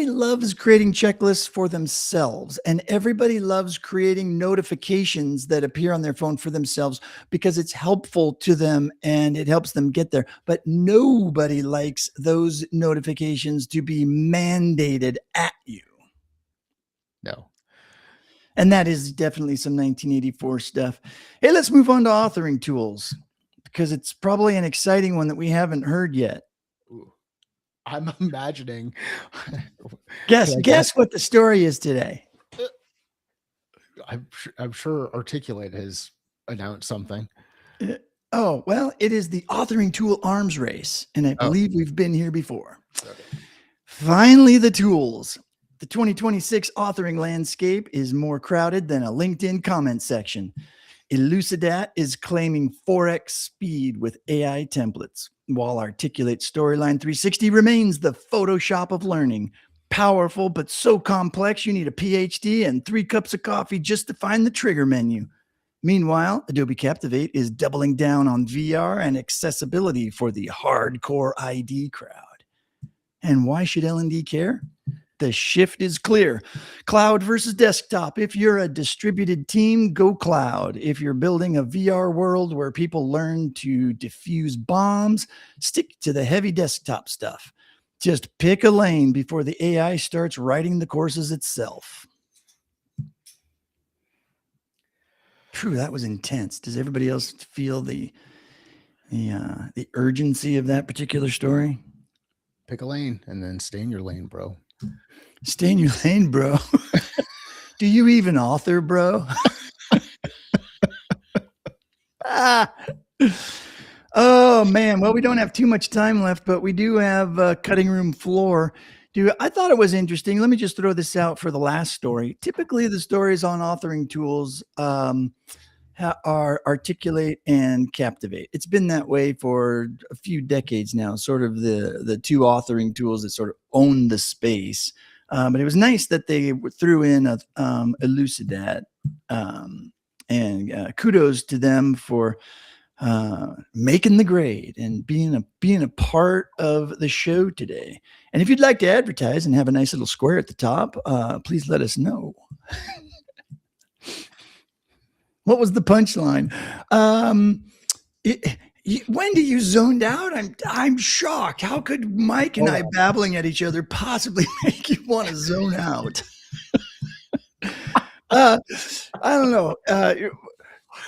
loves creating checklists for themselves, and everybody loves creating notifications that appear on their phone for themselves because it's helpful to them and it helps them get there. But nobody likes those notifications to be mandated at you. No. And that is definitely some 1984 stuff. Hey, let's move on to authoring tools, because it's probably an exciting one that we haven't heard yet. Ooh. I'm imagining. Guess Can I guess guess? what the story is today. I'm sure Articulate has announced something. Oh, well, it is the authoring tool arms race, and I Oh, believe we've been here before. okay. Finally, the tools. The 2026 authoring landscape is more crowded than a LinkedIn comment section. Elucidat is claiming 4x speed with AI templates, while Articulate Storyline 360 remains the Photoshop of learning. Powerful, but so complex you need a PhD and 3 cups of coffee just to find the trigger menu. Meanwhile, Adobe Captivate is doubling down on VR and accessibility for the hardcore ID crowd. And why should L&D care? The shift is clear. Cloud versus desktop. If you're a distributed team, go cloud. If you're building a VR world where people learn to defuse bombs, stick to the heavy desktop stuff. Just pick a lane before the AI starts writing the courses itself. Phew, that was intense. Does everybody else feel the urgency of that particular story? Pick a lane and then stay in your lane, bro. Stay in your lane, bro. Do you even author, bro? Oh man, well, we don't have too much time left, but we do have cutting room floor. I thought it was interesting. Let me just throw this out for the last story. Typically, the stories on authoring tools are articulate and captivate. It's been that way for a few decades now. Sort of the two authoring tools that sort of own the space. But it was nice that they threw in Elucidat, and kudos to them for making the grade and being a part of the show today. And if you'd like to advertise and have a nice little square at the top, please let us know. What was the punchline? Wendy, you zoned out. I'm shocked. How could Mike and I babbling at each other possibly make you want to zone out? I don't know.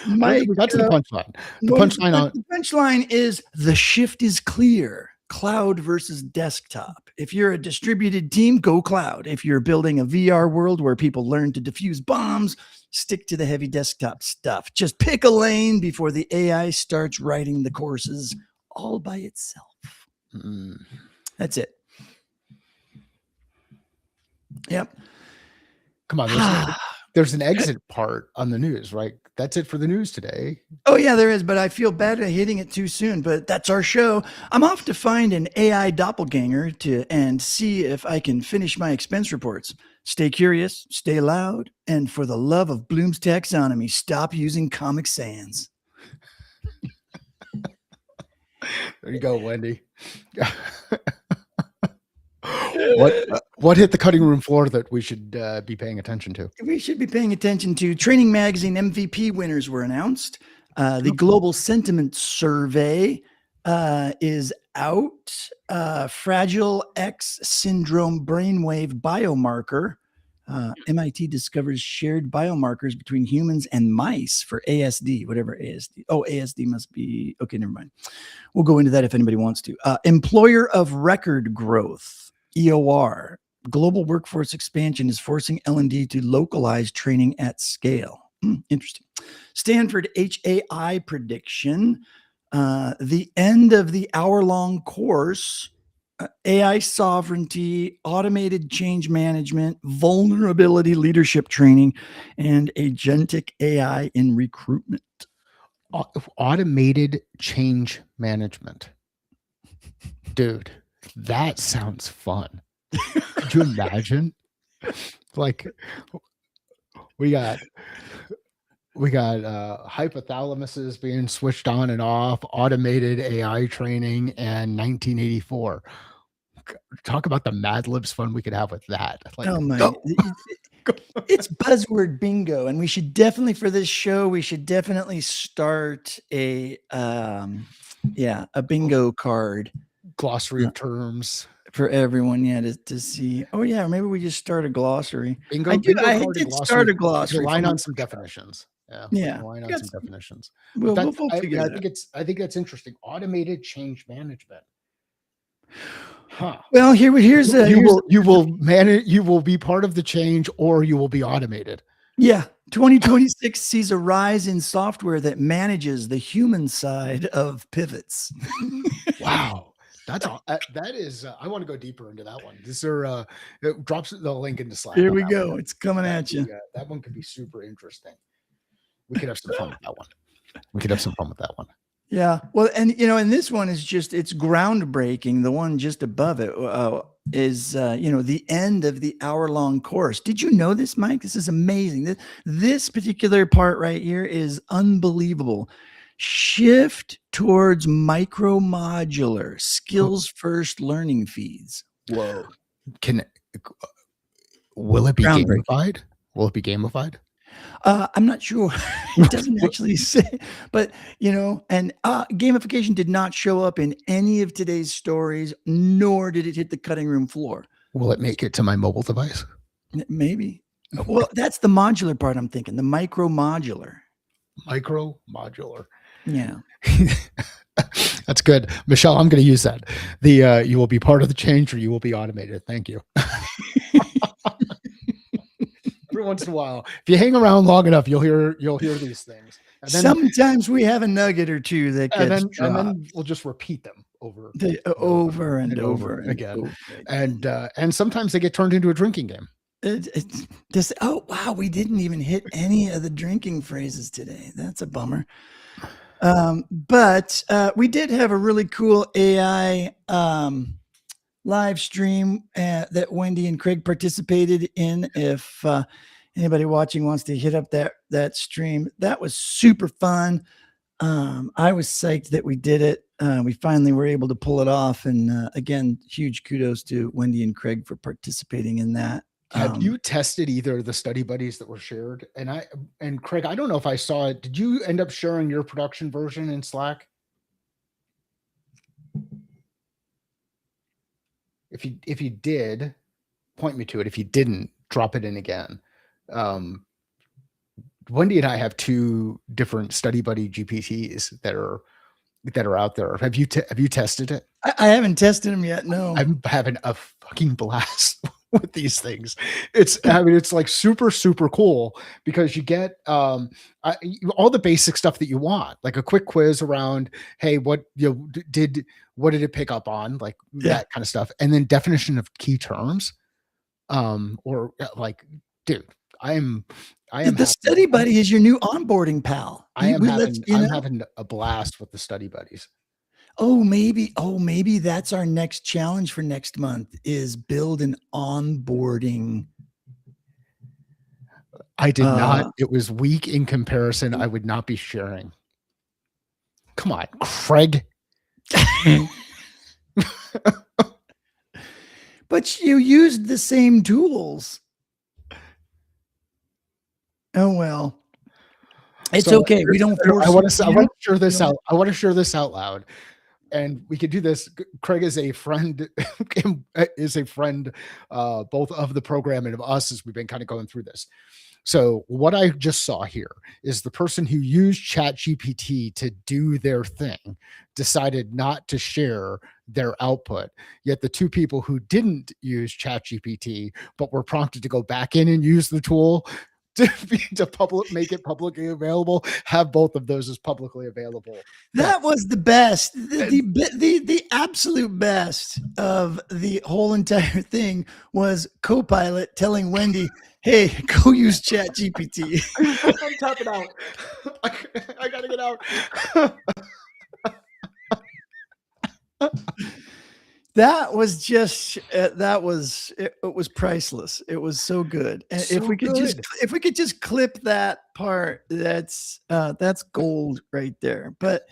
Mike, we got to the punchline. The punchline is the shift is clear. Cloud versus desktop. If you're a distributed team, go cloud. If you're building a VR world where people learn to defuse bombs, stick to the heavy desktop stuff. Just pick a lane before the AI starts writing the courses all by itself. That's it. Yep. Come on. There's an exit part on the news, right? That's it for the news today. Oh, yeah, there is, but I feel bad at hitting it too soon, but that's our show. I'm off to find an AI doppelganger and see if I can finish my expense reports. Stay curious, stay loud, and for the love of Bloom's taxonomy, stop using Comic Sans. There you go, Wendy. What hit the cutting room floor that we should be paying attention to? We should be paying attention to Training Magazine MVP winners were announced. The Global Sentiment Survey is out. Fragile X syndrome brainwave biomarker. MIT discovers shared biomarkers between humans and mice for ASD, whatever ASD. Oh, ASD must be, okay, never mind. We'll go into that if anybody wants to. Employer of record growth, EOR. Global workforce expansion is forcing L&D to localize training at scale. Interesting. Stanford HAI prediction. The end of the hour-long course, AI sovereignty, automated change management, vulnerability leadership training, and agentic AI in recruitment. Automated change management. Dude, that sounds fun. Could you imagine? Like, we got hypothalamuses being switched on and off, automated AI training, and 1984. Talk about the Mad Libs fun we could have with that. Like, oh my, it's buzzword bingo, and we should definitely, for this show, we should definitely start a bingo card, glossary of terms for everyone, to see. Oh yeah, maybe we just start a glossary. Bingo. I did start a glossary. Relying on some definitions. Yeah. Relying on some definitions. We'll figure it out. I think that's interesting. Automated change management. Huh. Well, here's you will manage. You will be part of the change, or you will be automated. Yeah. 2026 sees a rise in software that manages the human side of pivots. Wow. That is, I want to go deeper into that one. It drops the link into Slack. Here we go. It's coming at you. That one could be super interesting. We could have some fun with that one. Yeah. Well, and and this one is it's groundbreaking. The one just above it is, the end of the hour-long course. Did you know this, Mike? This is amazing. This particular part right here is unbelievable. Shift towards micro-modular skills-first learning feeds. Whoa. Will it be gamified? Will it be gamified? I'm not sure. It doesn't actually say, but and gamification did not show up in any of today's stories, nor did it hit the cutting room floor. Will it make it to my mobile device? Maybe. Well, that's the modular part I'm thinking, the micro modular. Micro modular. Yeah. That's good. Michelle, I'm going to use that. The you will be part of the change or you will be automated. Thank you. Every once in a while, if you hang around long enough, you'll hear these things. And then, sometimes we have a nugget or two that gets dropped. And then we'll just repeat them over and over again. And sometimes they get turned into a drinking game. Oh wow, we didn't even hit any of the drinking phrases today. That's a bummer. But we did have a really cool AI live stream that Wendy and Craig participated in. If anybody watching wants to hit up that stream, that was super fun. I was psyched that we did it. We finally were able to pull it off. And again, huge kudos to Wendy and Craig for participating in that. Have you tested either of the study buddies that were shared? And Craig, I don't know if I saw it. Did you end up sharing your production version in Slack? If you did, point me to it. If you didn't, drop it in again. Wendy and I have 2 different study buddy GPTs that are out there. Have you tested it? I haven't tested them yet. No, I'm having a fucking blast with these things. It's like super, super cool because you get all the basic stuff that you want, like a quick quiz around, hey, what did it pick up on, like that kind of stuff, and then definition of key terms. Or like, dude, I am the study buddy is your new onboarding pal. I'm having a blast with the study buddies. Oh, maybe that's our next challenge for next month is build an onboarding. I did not. It was weak in comparison. I would not be sharing. Come on, Craig. But you used the same tools. Oh, well. It's okay. We don't force. I want to share this out. I want to share this out loud. And we could do this. Craig is a friend, both of the program and of us as we've been kind of going through this. So what I just saw here is the person who used ChatGPT to do their thing decided not to share their output. Yet the 2 people who didn't use ChatGPT, but were prompted to go back in and use the tool to make it publicly available, have both of those as publicly available. That was the best, the absolute best of the whole entire thing was Copilot telling Wendy, hey, go use ChatGPT. I'm tapping out. I gotta get out. That was just it was priceless. It was so good. And so if we could just clip that part, that's gold right there. But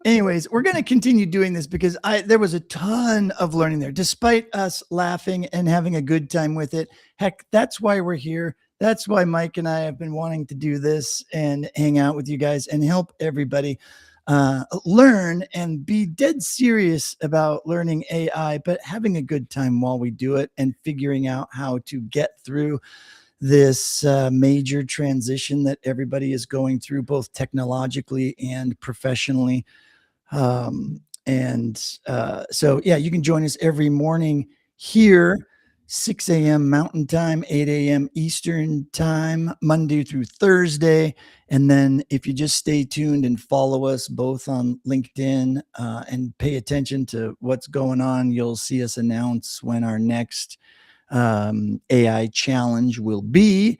anyways, we're going to continue doing this because there was a ton of learning there, despite us laughing and having a good time with it. Heck, that's why we're here. That's why Mike and I have been wanting to do this and hang out with you guys and help everybody learn and be dead serious about learning AI, but having a good time while we do it and figuring out how to get through this major transition that everybody is going through, both technologically and professionally. So yeah, you can join us every morning here, 6 a.m. Mountain Time, 8 a.m. Eastern Time, Monday through Thursday. And then if you just stay tuned and follow us both on LinkedIn and pay attention to what's going on, you'll see us announce when our next AI challenge will be.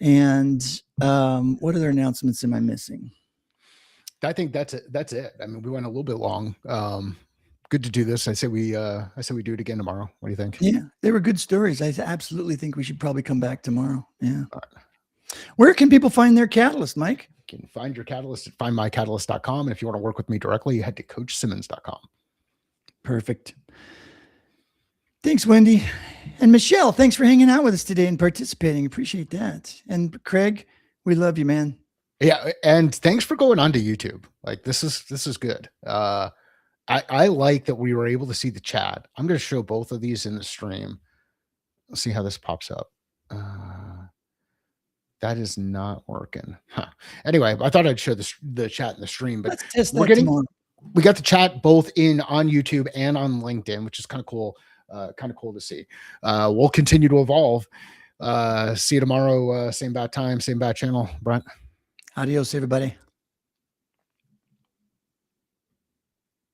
And what other announcements am I missing? I think that's it. I mean, we went a little bit long. Good to do this. I say we do it again tomorrow. What do you think? Yeah, they were good stories. I absolutely think we should probably come back tomorrow. Yeah. Where can people find their catalyst, Mike? You can find your catalyst at findmycatalyst.com. And if you want to work with me directly, you head to coachsimmons.com. Perfect. Thanks, Wendy. And Michelle, thanks for hanging out with us today and participating. Appreciate that. And Craig, We love you, man. Yeah, and thanks for going on to YouTube. Like this is good. I like that we were able to see the chat. I'm going to show both of these in the stream. Let's see how this pops up. That is not working. Huh. Anyway, I thought I'd show the chat in the stream, but Let's test we're that getting tomorrow. we got the chat both in on YouTube and on LinkedIn, which is kind of cool. Kind of cool to see. We'll continue to evolve. See you tomorrow. Same bad time, same bad channel. Brent. Adios, everybody.